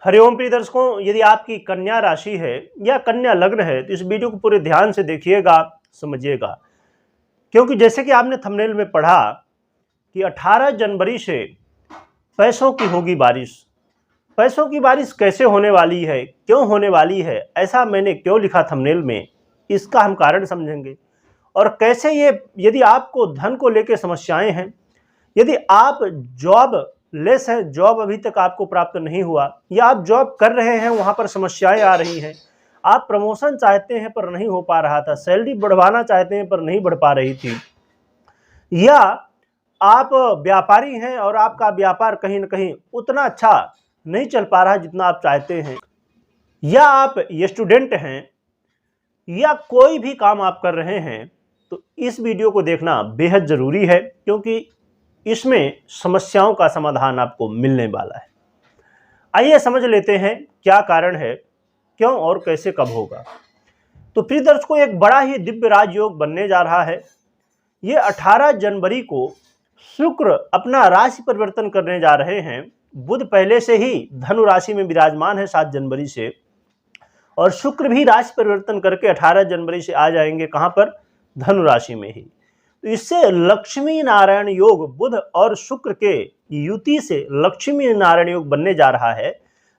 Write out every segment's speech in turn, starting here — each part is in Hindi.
हरिओम प्रिय दर्शकों, यदि आपकी कन्या राशि है या कन्या लग्न है तो इस वीडियो को पूरे ध्यान से देखिएगा, समझिएगा। क्योंकि जैसे कि आपने थंबनेल में पढ़ा कि 18 जनवरी से पैसों की होगी बारिश। पैसों की बारिश कैसे होने वाली है, क्यों होने वाली है, ऐसा मैंने क्यों लिखा थंबनेल में, इसका हम कारण समझेंगे। और कैसे ये, यदि आपको धन को लेकर समस्याएं हैं, यदि आप जॉब लेस है, जॉब अभी तक आपको प्राप्त नहीं हुआ, या आप जॉब कर रहे हैं वहां पर समस्याएं आ रही हैं, आप प्रमोशन चाहते हैं पर नहीं हो पा रहा था, सैलरी बढ़वाना चाहते हैं पर नहीं बढ़ पा रही थी, या आप व्यापारी हैं और आपका व्यापार कहीं ना कहीं उतना अच्छा नहीं चल पा रहा जितना आप चाहते हैं, या आप स्टूडेंट हैं, या कोई भी काम आप कर रहे हैं, तो इस वीडियो को देखना बेहद ज़रूरी है। क्योंकि इसमें समस्याओं का समाधान आपको मिलने वाला है। आइए समझ लेते हैं क्या कारण है, क्यों और कैसे कब होगा। तो प्रिय दर्शकों, एक बड़ा ही दिव्य राजयोग बनने जा रहा है। ये 18 जनवरी को शुक्र अपना राशि परिवर्तन करने जा रहे हैं। बुध पहले से ही धनु राशि में विराजमान है 7 जनवरी से, और शुक्र भी राशि परिवर्तन करके 18 जनवरी से आ जाएंगे कहां पर, धनु राशि में ही। तो इससे लक्ष्मी नारायण योग, बुध और शुक्र के युति से लक्ष्मी नारायण योग बनने जा रहा है,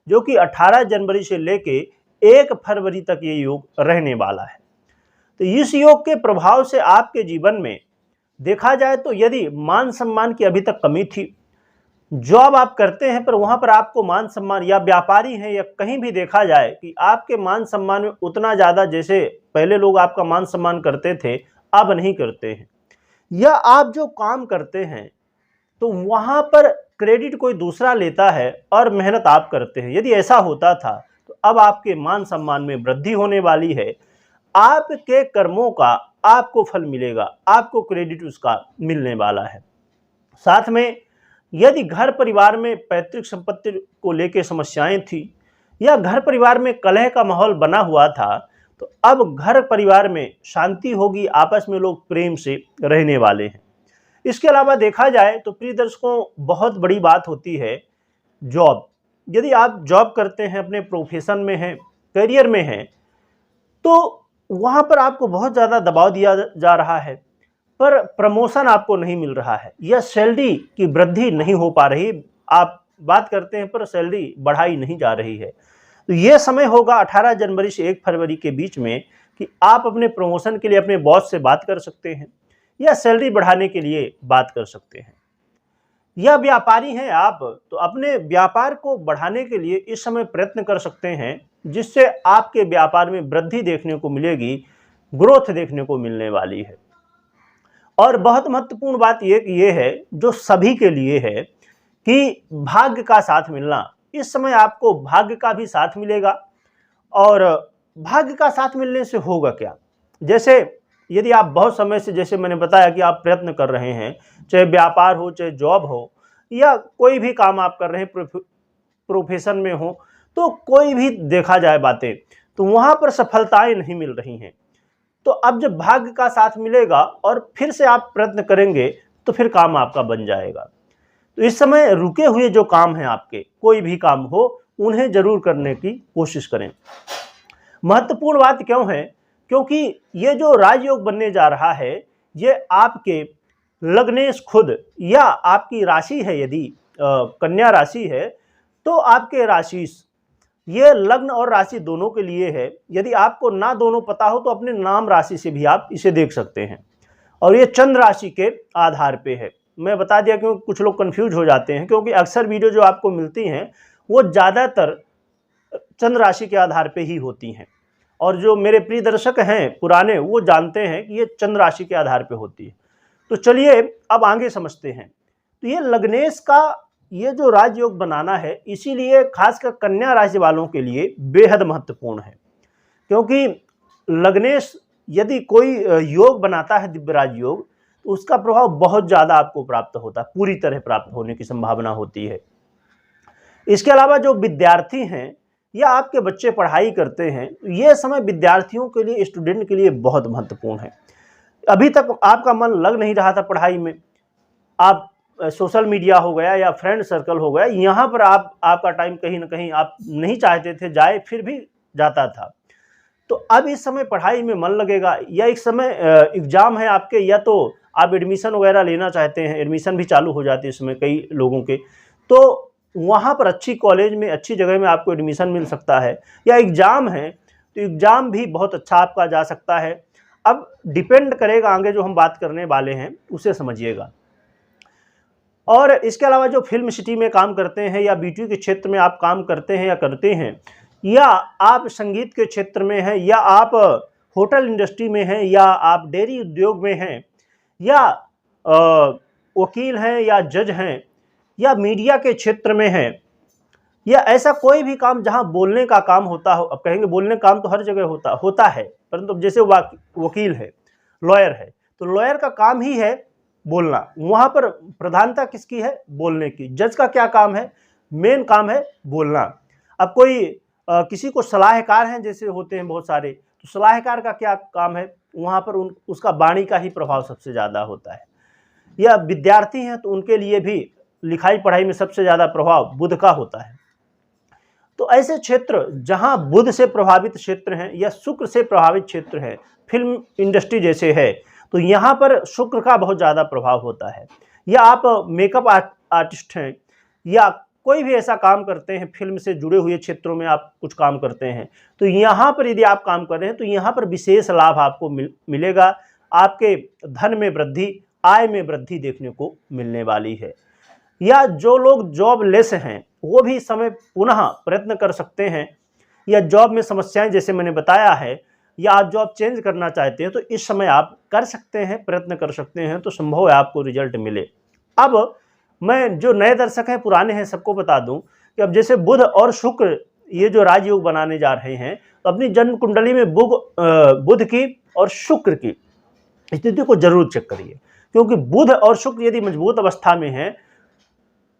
जो कि 18 जनवरी से लेके 1 फरवरी तक ये योग रहने वाला है। तो इस योग के प्रभाव से आपके जीवन में देखा जाए तो यदि मान सम्मान की अभी तक कमी थी, जॉब आप करते हैं पर वहां पर आपको मान सम्मान, या व्यापारी हैं, या कहीं भी देखा जाए कि आपके मान सम्मान में उतना ज़्यादा, जैसे पहले लोग आपका मान सम्मान करते थे अब नहीं करते हैं, या आप जो काम करते हैं तो वहां पर क्रेडिट कोई दूसरा लेता है और मेहनत आप करते हैं, यदि ऐसा होता था तो अब आपके मान सम्मान में वृद्धि होने वाली है। आपके कर्मों का आपको फल मिलेगा, आपको क्रेडिट उसका मिलने वाला है। साथ में यदि घर परिवार में पैतृक संपत्ति को लेकर समस्याएं थी, या घर परिवार में कलह का माहौल बना हुआ था, तो अब घर परिवार में शांति होगी, आपस में लोग प्रेम से रहने वाले हैं। इसके अलावा देखा जाए तो प्रिय दर्शकों, बहुत बड़ी बात होती है जॉब। यदि आप जॉब करते हैं, अपने प्रोफेशन में हैं, करियर में हैं, तो वहां पर आपको बहुत ज़्यादा दबाव दिया जा रहा है, पर प्रमोशन आपको नहीं मिल रहा है, या सैलरी की वृद्धि नहीं हो पा रही। आप बात करते हैं पर सैलरी बढ़ाई नहीं जा रही है। तो ये समय होगा 18 जनवरी से 1 फरवरी के बीच में कि आप अपने प्रमोशन के लिए अपने बॉस से बात कर सकते हैं, या सैलरी बढ़ाने के लिए बात कर सकते हैं। या व्यापारी हैं आप, तो अपने व्यापार को बढ़ाने के लिए इस समय प्रयत्न कर सकते हैं, जिससे आपके व्यापार में वृद्धि देखने को मिलेगी, ग्रोथ देखने को मिलने वाली है। और बहुत महत्वपूर्ण बात ये है, जो सभी के लिए है, कि भाग्य का साथ मिलना। इस समय आपको भाग्य का भी साथ मिलेगा। और भाग्य का साथ मिलने से होगा क्या, जैसे यदि आप बहुत समय से, जैसे मैंने बताया कि आप प्रयत्न कर रहे हैं, चाहे व्यापार हो, चाहे जॉब हो, या कोई भी काम आप कर रहे हैं, प्रोफेशन में हो, तो कोई भी देखा जाए बातें, तो वहां पर सफलताएं नहीं मिल रही हैं। तो अब जब भाग्य का साथ मिलेगा और फिर से आप प्रयत्न करेंगे तो फिर काम आपका बन जाएगा। तो इस समय रुके हुए जो काम हैं आपके, कोई भी काम हो, उन्हें जरूर करने की कोशिश करें। महत्वपूर्ण बात क्यों है, क्योंकि ये जो राजयोग बनने जा रहा है, ये आपके लग्नेश खुद, या आपकी राशि है, यदि कन्या राशि है तो आपके राशि, ये लग्न और राशि दोनों के लिए है। यदि आपको ना दोनों पता हो तो अपने नाम राशि से भी आप इसे देख सकते हैं। और ये चंद्र राशि के आधार पे है। मैं बता दिया क्योंकि कुछ लोग कंफ्यूज हो जाते हैं, क्योंकि अक्सर वीडियो जो आपको मिलती हैं वो ज़्यादातर चंद्र राशि के आधार पे ही होती हैं, और जो मेरे प्रिय दर्शक हैं पुराने, वो जानते हैं कि ये चंद्र राशि के आधार पे होती है। तो चलिए अब आगे समझते हैं। तो ये लग्नेश का ये जो राजयोग बनाना है, इसीलिए खासकर कन्या राशि वालों के लिए बेहद महत्वपूर्ण है। क्योंकि लग्नेश यदि कोई योग बनाता है, दिव्य राजयोग, तो उसका प्रभाव बहुत ज़्यादा आपको प्राप्त होता है, पूरी तरह प्राप्त होने की संभावना होती है। इसके अलावा जो विद्यार्थी हैं, या आपके बच्चे पढ़ाई करते हैं, ये समय विद्यार्थियों के लिए, स्टूडेंट के लिए बहुत महत्वपूर्ण है। अभी तक आपका मन लग नहीं रहा था पढ़ाई में, आप सोशल मीडिया हो गया या फ्रेंड सर्कल हो गया, यहाँ पर आपका टाइम कहीं ना कहीं आप नहीं चाहते थे जाए, फिर भी जाता था। तो अब इस समय पढ़ाई में मन लगेगा, या एक समय एग्ज़ाम है आपके, या तो आप एडमिशन वगैरह लेना चाहते हैं, एडमिशन भी चालू हो जाती है इस समय कई लोगों के, तो वहाँ पर अच्छी कॉलेज में अच्छी जगह में आपको एडमिशन मिल सकता है। या एग्ज़ाम है तो एग्ज़ाम भी बहुत अच्छा आपका जा सकता है। अब डिपेंड करेगा, आगे जो हम बात करने वाले हैं उसे समझिएगा। और इसके अलावा जो फिल्म सिटी में काम करते हैं, या बीटीयू के क्षेत्र में आप काम करते हैं या करते हैं, या आप संगीत के क्षेत्र में हैं, या आप होटल इंडस्ट्री में हैं, या आप डेयरी उद्योग में हैं, या वकील हैं, या जज हैं, या मीडिया के क्षेत्र में हैं, या ऐसा कोई भी काम जहां बोलने का काम होता हो। अब कहेंगे बोलने का काम तो हर जगह होता है, परंतु जैसे वकील है, लॉयर है, तो लॉयर का काम ही है बोलना, वहां पर प्रधानता किसकी है? बोलने की। जज का क्या काम है? मेन काम है बोलना। अब कोई किसी को सलाहकार हैं जैसे होते हैं बहुत सारे, तो सलाहकार का क्या काम है? वहां पर उसका वाणी का ही प्रभाव सबसे ज़्यादा होता है। या विद्यार्थी हैं तो उनके लिए भी लिखाई पढ़ाई में सबसे ज़्यादा प्रभाव बुध का होता है। तो ऐसे क्षेत्र जहां बुध से प्रभावित क्षेत्र हैं या शुक्र से प्रभावित क्षेत्र है, फिल्म इंडस्ट्री जैसे है, तो यहाँ पर शुक्र का बहुत ज़्यादा प्रभाव होता है। या आप मेकअप आर्टिस्ट हैं, या कोई भी ऐसा काम करते हैं, फिल्म से जुड़े हुए क्षेत्रों में आप कुछ काम करते हैं, तो यहाँ पर यदि आप काम कर रहे हैं तो यहाँ पर विशेष लाभ आपको मिलेगा। आपके धन में वृद्धि, आय में वृद्धि देखने को मिलने वाली है। या जो लोग जॉबलेस हैं वो भी इस समय पुनः प्रयत्न कर सकते हैं, या जॉब में समस्याएं जैसे मैंने बताया है, या आप जॉब चेंज करना चाहते हैं तो इस समय आप कर सकते हैं, प्रयत्न कर सकते हैं, तो संभव है आपको रिजल्ट मिले। अब मैं जो नए दर्शक हैं, पुराने हैं, सबको बता दूं कि अब जैसे बुध और शुक्र ये जो राजयोग बनाने जा रहे हैं, तो अपनी जन्म कुंडली में बुध की और शुक्र की स्थिति को जरूर चेक करिए, क्योंकि बुध और शुक्र यदि मजबूत अवस्था में है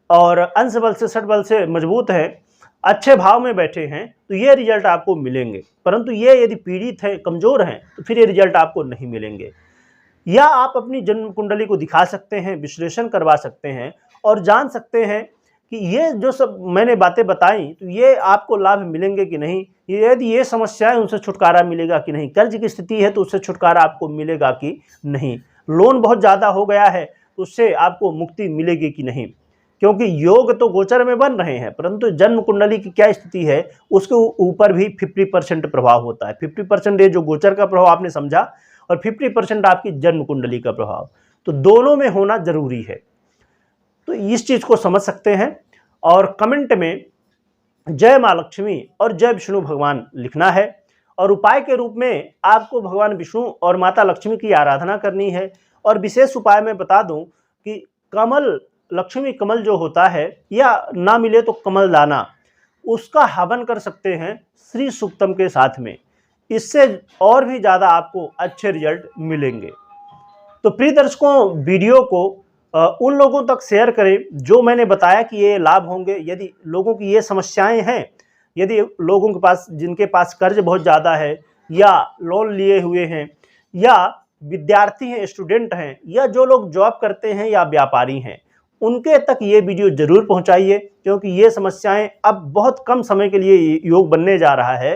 और अंश बल से षट बल से मजबूत है, अच्छे भाव में बैठे हैं, तो ये रिजल्ट आपको मिलेंगे। परंतु ये यदि पीड़ित है, कमजोर हैं, तो फिर ये रिजल्ट आपको नहीं मिलेंगे। या आप अपनी जन्म कुंडली को दिखा सकते हैं, विश्लेषण करवा सकते हैं और जान सकते हैं कि ये जो सब मैंने बातें बताई, तो ये आपको लाभ मिलेंगे कि नहीं, यदि ये समस्याएं उनसे छुटकारा मिलेगा कि नहीं, कर्ज की स्थिति है तो उससे छुटकारा आपको मिलेगा कि नहीं, लोन बहुत ज़्यादा हो गया है तो उससे आपको मुक्ति मिलेगी कि नहीं। क्योंकि योग तो गोचर में बन रहे हैं, परंतु जन्म कुंडली की क्या स्थिति है उसके ऊपर भी 50% प्रभाव होता है। 50% ये जो गोचर का प्रभाव आपने समझा, और 50% आपकी जन्म कुंडली का प्रभाव, तो दोनों में होना जरूरी है। तो इस चीज को समझ सकते हैं, और कमेंट में जय माँ लक्ष्मी और जय विष्णु भगवान लिखना है। और उपाय के रूप में आपको भगवान विष्णु और माता लक्ष्मी की आराधना करनी है। और विशेष उपाय में बता दूं कि कमल, लक्ष्मी कमल जो होता है, या ना मिले तो कमल दाना, उसका हवन कर सकते हैं श्री सूक्तम के साथ में। इससे और भी ज़्यादा आपको अच्छे रिजल्ट मिलेंगे। तो प्रिय दर्शकों, वीडियो को उन लोगों तक शेयर करें जो मैंने बताया कि ये लाभ होंगे। यदि लोगों की ये समस्याएं हैं, यदि लोगों के पास, जिनके पास कर्ज बहुत ज़्यादा है, या लोन लिए हुए हैं, या विद्यार्थी हैं, स्टूडेंट हैं, या जो लोग जॉब करते हैं या व्यापारी हैं, उनके तक ये वीडियो जरूर पहुंचाइए, क्योंकि ये समस्याएं अब बहुत कम समय के लिए योग बनने जा रहा है।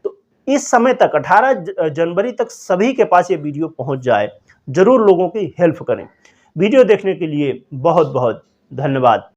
तो इस समय तक 18 जनवरी तक सभी के पास ये वीडियो पहुंच जाए, जरूर लोगों की हेल्प करें। वीडियो देखने के लिए बहुत बहुत धन्यवाद।